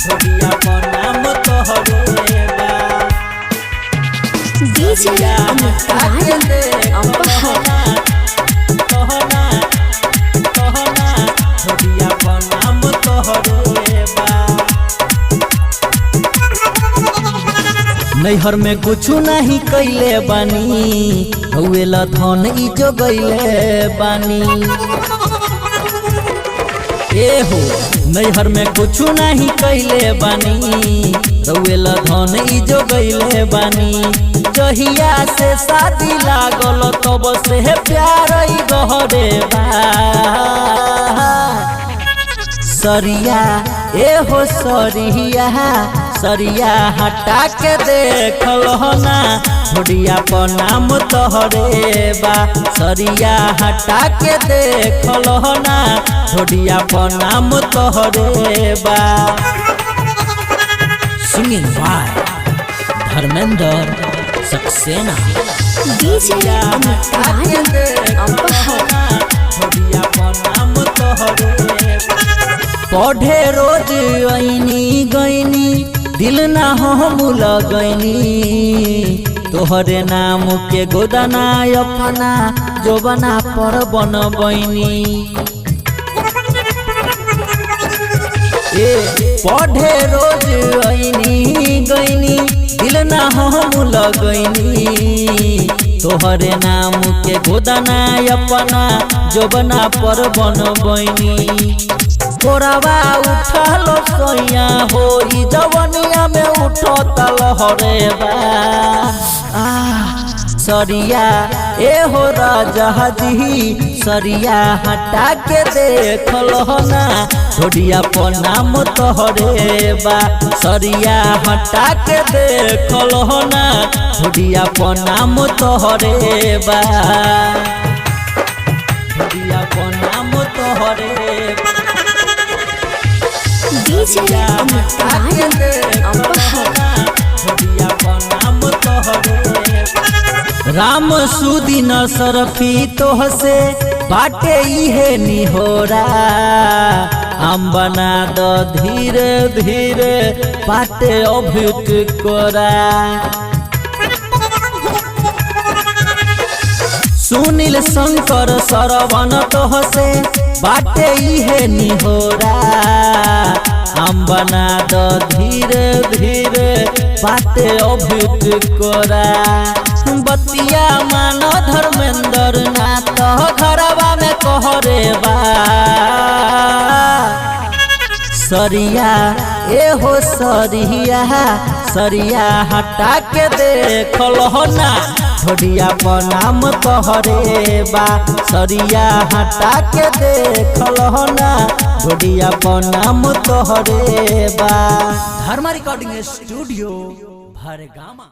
ढोडिया पर नाम तोहरे बा डीजे अमित तिवारी अपहर ढोडिया पर नाम तोहरे बा नैहर में कुछु नहीं कैले बानी हवेला धन ई जो गईले बानी ए हो नैहर में कुछु नहीं कैले बानी हवेला धन ई जो गईले बानी जहिया से शादी लागल तब से प्यार ई गहरे बा सरिया ए हो सरिया सरिया हटा के देखल ना ढोडिया पर नाम तोहरे बा सरिया हटा के देखल ना ढोडिया पर नाम तोहरे बा singing by Dharmendra Saxena DJ Amit Tiwari अपहर ढोडिया पर नाम तोहरे पढ़े रोज आईनी गईनी दिल ना हम लगैनी तोहरे नाम के गोदाना अपना जोबना पर बनबैनी ए पढ़े रोज आईनी गईनी दिल ना हम लगैनी तोहरे नाम के गोदाना अपना जोबना पर बनबैनी कोरावा उठल सोया हो जवनिया में उठतल हरे बा सरिया ए हो राजा जी सरिया हटा के देखल ना ढोडिया पर नाम तोहरे बा सरिया हटा के देखल ना ढोडिया पर नाम तोहरे बा ढोडिया पर नाम तोहरे बा डीजे अमित तिवारी अपहर ढोडिया पर नाम तोहरे राम सुदीन सरफी तोह से बाटे इहे निहोरा हम बना द धीरे धीरे बाटे अभिट कोरा सुनील शंकर सरवन तोह से बाटे इहे निहोरा हम बना द धीरे धीरे बाटे अभिट कोरा बतिया मान धर्मेंद्र ना तो घरवा में कहरे बा सरिया ए हो सरिया सरिया हटा के देखल ना ढोडिया पर नाम तोहरे बा सरिया हटा के देखल ना ढोडिया पर नाम तोहरे बा धर्मा रिकॉर्डिंग स्टूडियो भरगामा।